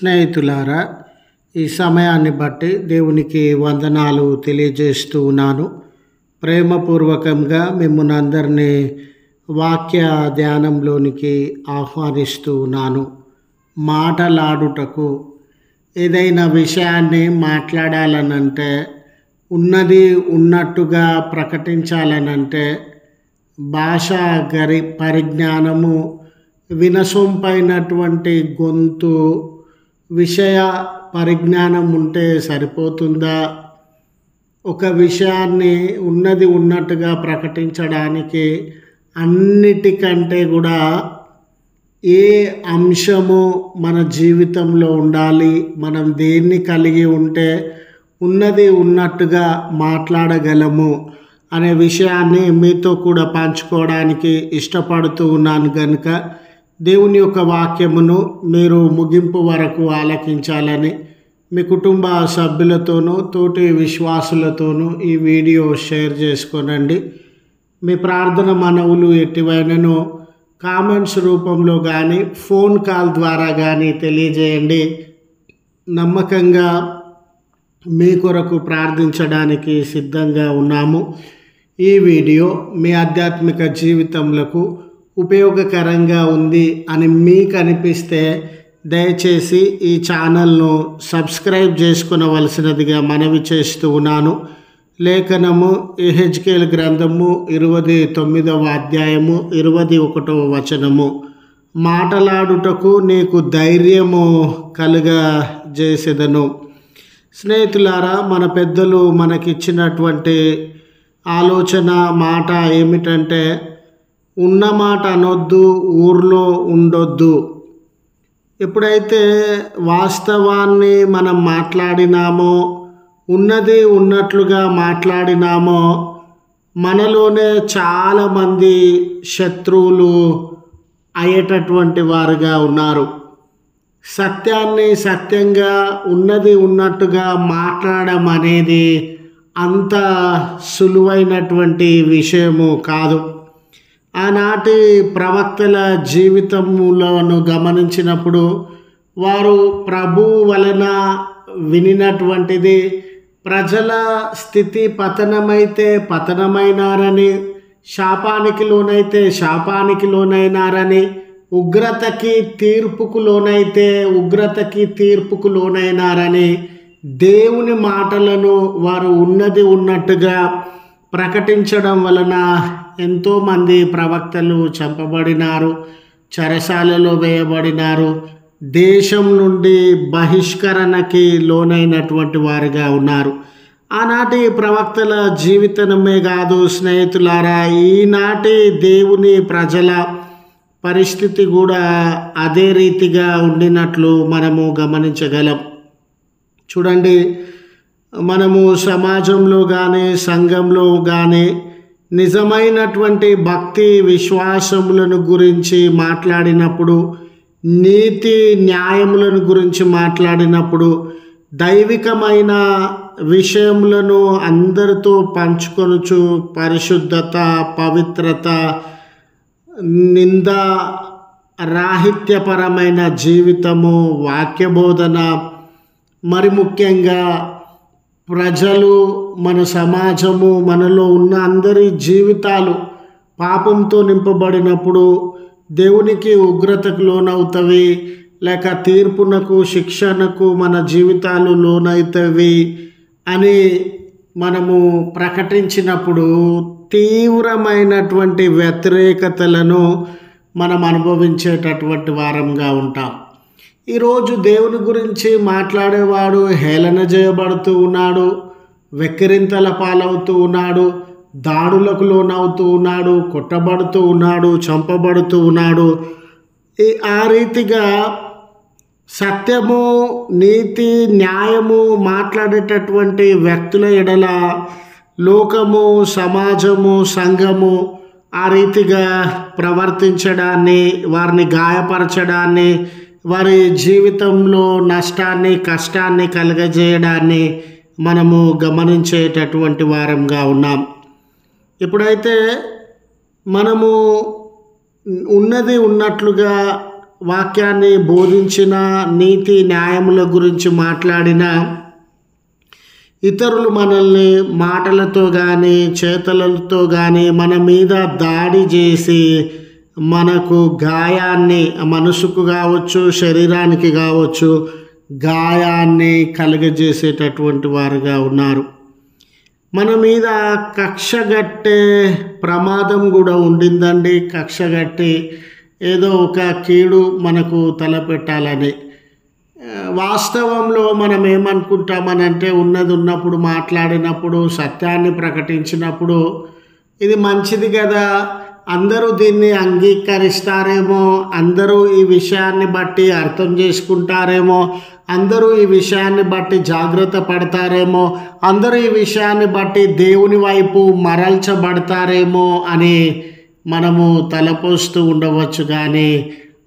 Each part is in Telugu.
స్నేహితులారా, ఈ సమయాన్ని బట్టి దేవునికి వందనాలు తెలియజేస్తూ ఉన్నాను. ప్రేమపూర్వకంగా మిమ్మల్ని అందరినీ వాక్య ధ్యానంలోనికి ఆహ్వానిస్తూ ఉన్నాను. మాటలాడుటకు ఏదైనా విషయాన్ని మాట్లాడాలనంటే, ఉన్నది ఉన్నట్టుగా ప్రకటించాలనంటే భాషా పరిజ్ఞానము, వినసొంపైనటువంటి గొంతు, విషయ పరిజ్ఞానం ఉంటే సరిపోతుందా? ఒక విషయాన్ని ఉన్నది ఉన్నట్టుగా ప్రకటించడానికి అన్నిటికంటే కూడా ఏ అంశము మన జీవితంలో ఉండాలి, మనం దేన్ని కలిగి ఉంటే ఉన్నది ఉన్నట్టుగా మాట్లాడగలము అనే విషయాన్ని మీతో కూడా పంచుకోవడానికి ఇష్టపడుతూ ఉన్నాను. కనుక దేవుని యొక్క వాక్యమును మీరు ముగింపు వరకు ఆలకించాలని మీ కుటుంబ సభ్యులతోనూ తోటి విశ్వాసులతోనూ ఈ వీడియో షేర్ చేసుకోనండి. మీ ప్రార్థన మనవులు ఎట్టివైనను కామెంట్స్ రూపంలో కానీ ఫోన్ కాల్ ద్వారా కానీ తెలియజేయండి. నమ్మకంగా మీ కొరకు ప్రార్థించడానికి సిద్ధంగా ఉన్నాము. ఈ వీడియో మీ ఆధ్యాత్మిక జీవితంలో ఉపయోగకరంగా ఉంది అని మీకు అనిపిస్తే దయచేసి ఈ ఛానల్ను సబ్స్క్రైబ్ చేసుకునవలసినదిగా మనవి చేస్తూ ఉన్నాను. లేఖనము యెహెజ్కేలు గ్రంథము 29వ అధ్యాయము 21వ వచనము, మాటలాడుటకు నీకు ధైర్యము కలుగజేసెదను. స్నేహితులారా, మన పెద్దలు మనకిచ్చినటువంటి ఆలోచన మాట ఏమిటంటే, ఉన్న మాట అనొద్దు, ఊర్లో ఉండొద్దు. ఎప్పుడైతే వాస్తవాన్ని మనం మాట్లాడినామో, ఉన్నది ఉన్నట్లుగా మాట్లాడినామో, మనలోనే చాలామంది శత్రువులు అయ్యేటటువంటి వారుగా ఉన్నారు. సత్యాన్ని సత్యంగా ఉన్నది ఉన్నట్టుగా మాట్లాడడం అనేది అంత సులువైనటువంటి విషయము కాదు. ఆనాటి ప్రవక్తల జీవితములను గమనించినప్పుడు వారు ప్రభు వలన వినినటువంటిది, ప్రజల స్థితి పతనమైతే పతనమైనారని, శాపానికి లోనైతే శాపానికి లోనైనారని, ఉగ్రతకి తీర్పుకు లోనైతే ఉగ్రతకి తీర్పుకు లోనైనారని దేవుని మాటలను వారు ఉన్నది ఉన్నట్టుగా ప్రకటించడం వలన ఎంతోమంది ప్రవక్తలు చంపబడినారు, చెరసాలలో వేయబడినారు, దేశం నుండి బహిష్కరణకి లోనైనటువంటి వారుగా ఉన్నారు. ఆనాటి ప్రవక్తల జీవితమే కాదు స్నేహితులారా, ఈనాటి దేవుని ప్రజల పరిస్థితి కూడా అదే రీతిగా ఉండినట్లు మనము గమనించగలం. చూడండి, మనము సమాజంలో కానీ సంఘంలో కానీ నిజమైనటువంటి భక్తి విశ్వాసములను గురించి మాట్లాడినప్పుడు, నీతి న్యాయములను గురించి మాట్లాడినప్పుడు, దైవికమైన విషయములను అందరితో పంచుకొనుచు పరిశుద్ధత, పవిత్రత, నింద రాహిత్యపరమైన జీవితము, వాక్యబోధన, మరి ముఖ్యంగా ప్రజలు, మన సమాజము, మనలో ఉన్న అందరి జీవితాలు పాపంతో నింపబడినప్పుడు దేవునికి ఉగ్రతకు లోనవుతవి, లేక తీర్పునకు శిక్షణకు మన జీవితాలు లోనవుతవి అని మనము ప్రకటించినప్పుడు తీవ్రమైనటువంటి వ్యతిరేకతలను మనం అనుభవించేటటువంటి వారంగా ఉంటాం. ఈరోజు దేవుని గురించి మాట్లాడేవాడు హేళన చేయబడుతూ ఉన్నాడు, వెక్కిరింతల పాలవుతూ ఉన్నాడు, దాడులకు లోనవుతూ ఉన్నాడు, కొట్టబడుతూ ఉన్నాడు, చంపబడుతూ ఉన్నాడు. ఆ రీతిగా సత్యము, నీతి, న్యాయము మాట్లాడేటటువంటి వ్యక్తుల ఎడల లోకము, సమాజము, సంఘము ఆ రీతిగా ప్రవర్తించడాన్ని, వారిని గాయపరచడాన్ని, వారి జీవితంలో నష్టాన్ని, కష్టాన్ని కలుగజేయడాన్ని మనము గమనించేటటువంటి వారంగా ఉన్నాం. ఎప్పుడైతే మనము ఉన్నది ఉన్నట్లుగా వాక్యాన్ని బోధించిన, నీతి న్యాయముల గురించి మాట్లాడిన, ఇతరులు మనల్ని మాటలతో కానీ చేతలతో కానీ మన మీద దాడి చేసి మనకు గాయాన్ని, మనసుకు కావచ్చు శరీరానికి కావచ్చు గాయాన్ని కలుగజేసేటటువంటి వారుగా ఉన్నారు. మన మీద కక్షగట్టే ప్రమాదం కూడా ఉండిందండి. కక్షగట్టి ఏదో ఒక కీడు మనకు తలపెట్టాలని. వాస్తవంలో మనం ఏమనుకుంటామనంటే ఉన్నది ఉన్నప్పుడు మాట్లాడినప్పుడు, సత్యాన్ని ప్రకటించినప్పుడు ఇది మంచిది కదా, అందరూ దీన్ని అంగీకరిస్తారేమో, అందరూ ఈ విషయాన్ని బట్టి అర్థం చేసుకుంటారేమో, అందరూ ఈ విషయాన్ని బట్టి జాగ్రత్త పడతారేమో, అందరూ ఈ విషయాన్ని బట్టి దేవుని వైపు మరల్చబడతారేమో అని మనము తలపోస్తూ ఉండవచ్చు. కానీ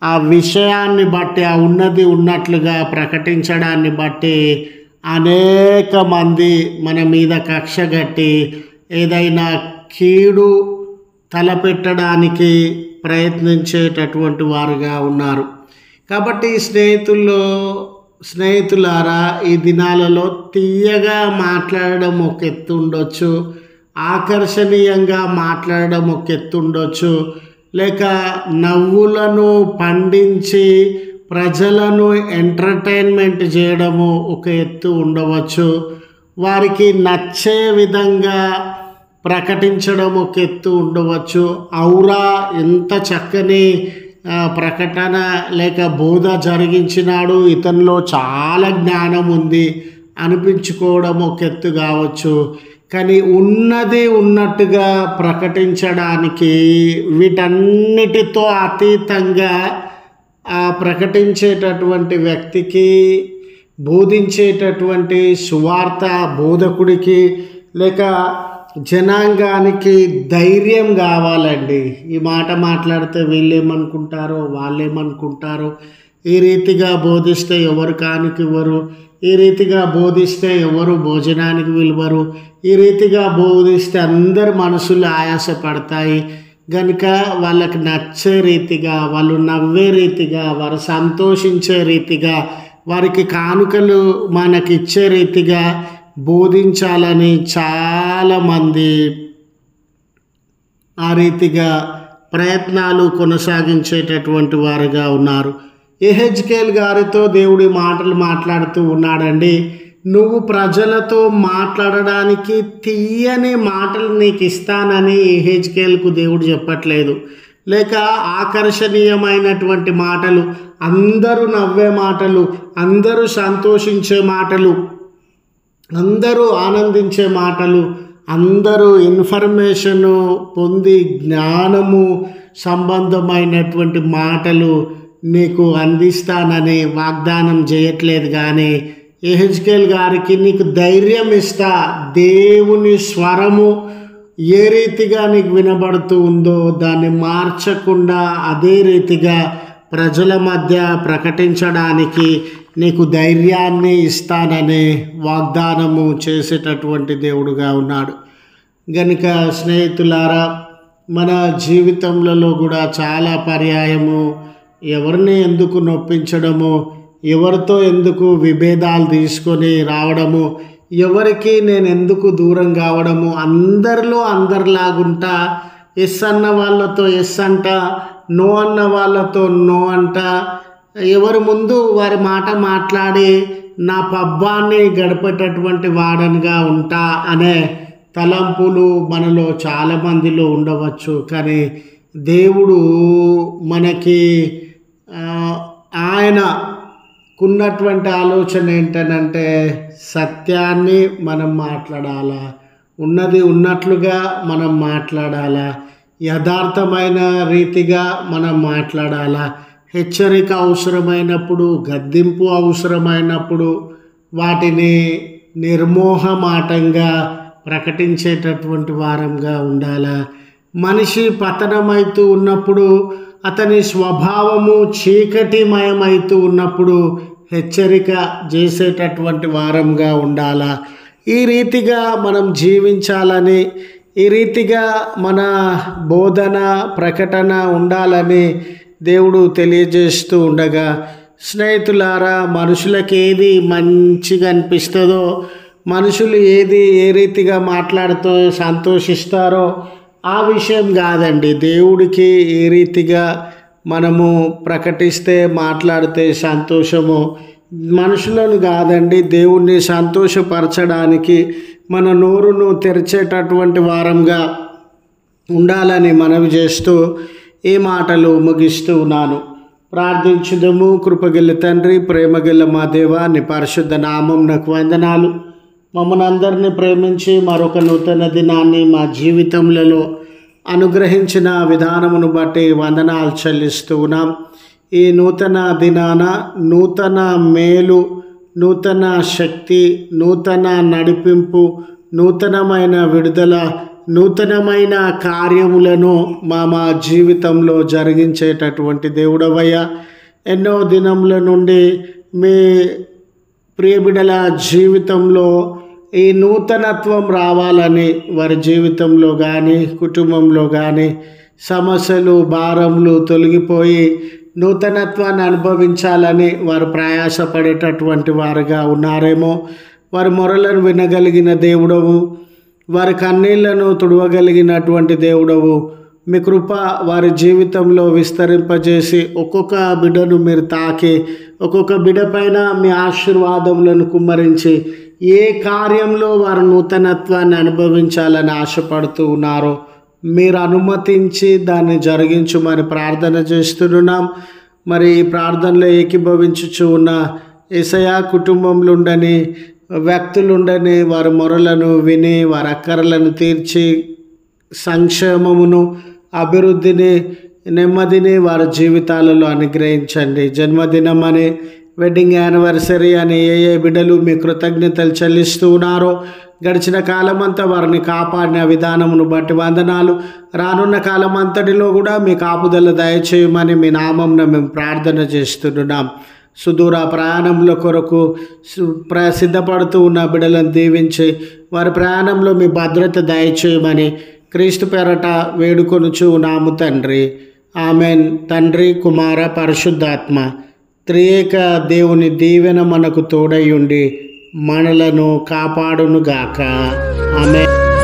ఆ విషయాన్ని బట్టి, ఆ ఉన్నది ఉన్నట్లుగా ప్రకటించడాన్ని బట్టి అనేక మంది మన మీద కక్షగట్టి ఏదైనా కీడు తలపెట్టడానికి ప్రయత్నించేటటువంటి వారుగా ఉన్నారు. కాబట్టి స్నేహితులారా, ఈ దినాలలో తీయగా మాట్లాడడం ఒక ఎత్తు ఉండొచ్చు, ఆకర్షణీయంగా మాట్లాడడం ఒక ఎత్తు ఉండొచ్చు, లేక నవ్వులను పండించి ప్రజలను ఎంటర్టైన్మెంట్ చేయడము ఒక ఎత్తు ఉండవచ్చు, వారికి నచ్చే విధంగా ప్రకటించడం ఒక ఎత్తు ఉండవచ్చు. ఔరా ఎంత చక్కని ప్రకటన లేక బోధ జరిగించినాడు, ఇతనిలో చాలా జ్ఞానం ఉంది అనిపించుకోవడం ఒక ఎత్తు కావచ్చు. కానీ ఉన్నది ఉన్నట్టుగా ప్రకటించడానికి వీటన్నిటితో అతీతంగా ఆ ప్రకటించేటటువంటి వ్యక్తికి, బోధించేటటువంటి సువార్త బోధకుడికి లేక జనాంగానికి ధైర్యం కావాలండి. ఈ మాట మాట్లాడితే వీళ్ళేమనుకుంటారో వాళ్ళేమనుకుంటారో, ఈ రీతిగా బోధిస్తే ఎవరు కానుక ఇవ్వరు, ఈ రీతిగా బోధిస్తే ఎవరు భోజనానికి విలువరు, ఈ రీతిగా బోధిస్తే అందరి మనసులు ఆయాసపడతాయి గనుక వాళ్ళకి నచ్చే రీతిగా, వాళ్ళు నవ్వే రీతిగా, వారు సంతోషించే రీతిగా, వారికి కానుకలు మనకిచ్చే రీతిగా బోధించాలని చాలామంది ఆ రీతిగా ప్రయత్నాలు కొనసాగించేటటువంటి వారుగా ఉన్నారు. యెహెజ్కేలు గారితో దేవుడి మాటలు మాట్లాడుతూ ఉన్నాడండి. నువ్వు ప్రజలతో మాట్లాడడానికి తీయని మాటలు నీకు ఇస్తానని యెహెజ్కేలుకు దేవుడు చెప్పట్లేదు, లేక ఆకర్షణీయమైనటువంటి మాటలు, అందరూ నవ్వే మాటలు, అందరూ సంతోషించే మాటలు, అందరూ ఆనందించే మాటలు, అందరూ ఇన్ఫర్మేషను పొంది జ్ఞానము సంబంధమైనటువంటి మాటలు నీకు అందిస్తానని వాగ్దానం చేయట్లేదు. కానీ యెహెజ్కేలు గారికి నీకు ధైర్యం ఇస్తా, దేవుని స్వరము ఏ రీతిగా నీకు వినబడుతూ ఉందో దాన్ని మార్చకుండా అదే రీతిగా ప్రజల మధ్య ప్రకటించడానికి నీకు ధైర్యాన్ని ఇస్తానని వాగ్దానము చేసేటటువంటి దేవుడుగా ఉన్నాడు. గనుక స్నేహితులారా, మన జీవితంలో కూడా చాలా పర్యాయము ఎవరిని ఎందుకు నొప్పించడము, ఎవరితో ఎందుకు విభేదాలు తీసుకొని రావడము, ఎవరికి నేను ఎందుకు దూరం కావడము, అందరిలో అందరిలాగుంటా, ఎస్ అన్న వాళ్ళతో ఎస్ అంట, నో అన్న వాళ్ళతో నో అంట, ఎవరి ముందు వారి మాట మాట్లాడి నా పబ్బాన్ని గడిపేటటువంటి వాడనిగా ఉంటా అనే తలంపులు మనలో చాలామందిలో ఉండవచ్చు. కానీ దేవుడు మనకి ఆయనకున్నటువంటి ఆలోచన ఏంటనంటే సత్యాన్ని మనం మాట్లాడాలా, ఉన్నది ఉన్నట్లుగా మనం మాట్లాడాలా, యథార్థమైన రీతిగా మనం మాట్లాడాలా, హెచ్చరిక అవసరమైనప్పుడు, గద్దింపు అవసరమైనప్పుడు వాటిని నిర్మోహమాటంగా ప్రకటించేటటువంటి వారంగా ఉండాలా. మనిషి పతనమైతూ ఉన్నప్పుడు, అతని స్వభావము చీకటిమయమైతూ ఉన్నప్పుడు హెచ్చరిక చేసేటటువంటి వారంగా ఉండాలా. ఈ రీతిగా మనం జీవించాలని, ఈ రీతిగా మన బోధన ప్రకటన ఉండాలని దేవుడు తెలియజేస్తూ ఉండగా, స్నేహితులారా, మనుషులకు ఏది మంచిగా అనిపిస్తుందో, మనుషులు ఏది ఏ రీతిగా మాట్లాడుతూ సంతోషిస్తారో ఆ విషయం కాదండి. దేవుడికి ఏ రీతిగా మనము ప్రకటిస్తే మాట్లాడితే సంతోషమో, మనుషులను కాదండి, దేవుణ్ణి సంతోషపరచడానికి మన నోరును తెరిచేటటువంటి వారంగా ఉండాలని మనవి చేస్తూ ఈ మాటలు ముగిస్తూ ఉన్నాను. ప్రార్థించుదము. కృపగల తండ్రి, ప్రేమగల మా దేవా, నీ పరిశుద్ధ నామం నాకు వందనాలు. మమ్మల్ని అందరినీ ప్రేమించి మరొక నూతన దినాన్ని మా జీవితంలో అనుగ్రహించిన విధానమును బట్టి వందనాలు చెల్లిస్తూ ఉన్నాం. ఈ నూతన దినాన నూతన మేలు, నూతన శక్తి, నూతన నడిపింపు, నూతనమైన విడుదల, నూతనమైన కార్యములను మా జీవితంలో జరిగించేటటువంటి దేవుడవయ్యా, ఎన్నో దినముల నుండి మీ ప్రియబిడల జీవితంలో ఈ నూతనత్వం రావాలని, వారి జీవితంలో కానీ కుటుంబంలో కానీ సమస్యలు, భారములు తొలగిపోయి నూతనత్వాన్ని అనుభవించాలని వారు ప్రయాసపడేటటువంటి వారుగా ఉన్నారేమో. వారి మొరలను వినగలిగిన దేవుడవు, వారి కన్నీళ్లను తుడవగలిగినటువంటి దేవుడవు, మీ కృప వారి జీవితంలో విస్తరింపజేసి ఒక్కొక్క బిడ్డను మీరు తాకి, ఒక్కొక్క బిడ్డ పైన మీ ఆశీర్వాదములను కుమ్మరించి ఏ కార్యంలో వారు నూతనత్వాన్ని అనుభవించాలని ఆశపడుతూ ఉన్నారో మీరు అనుమతించి దాన్ని జరిగించమని ప్రార్థన చేస్తున్నాం. మరి ఈ ప్రార్థనలో ఏకీభవించుచు ఉన్న యేసయ్య, కుటుంబంలో ఉండని వ్యక్తులుండని వారి మొరలను విని వారి అక్కరలను తీర్చి సంక్షేమమును, అభివృద్ధిని, నెమ్మదిని వారి జీవితాలలో అనుగ్రహించండి. జన్మదినం అని, వెడ్డింగ్ యానివర్సరీ అని ఏ బిడ్డలు మీ కృతజ్ఞతలు చెల్లిస్తూ ఉన్నారో, గడిచిన కాలమంతా వారిని కాపాడిన విధానమును బట్టి వందనాలు. రానున్న కాలమంతటిలో కూడా మీ కాపుదల దయచేయమని మీ నామంన మేము ప్రార్థన చేస్తున్నాం. సుదూర ప్రయాణంలో కొరకు సిద్ధపడుతూ ఉన్న బిడ్డలను దీవించి వారి ప్రయాణంలో మీ భద్రత దయచేయమని క్రీస్తు పేరట వేడుకొనుచు ఉన్నాము తండ్రి. ఆమెన్. తండ్రి, కుమార, పరిశుద్ధాత్మ త్రియేక దేవుని దీవెన మనకు తోడై ఉండి మనలను కాపాడునుగాక. ఆమెన్.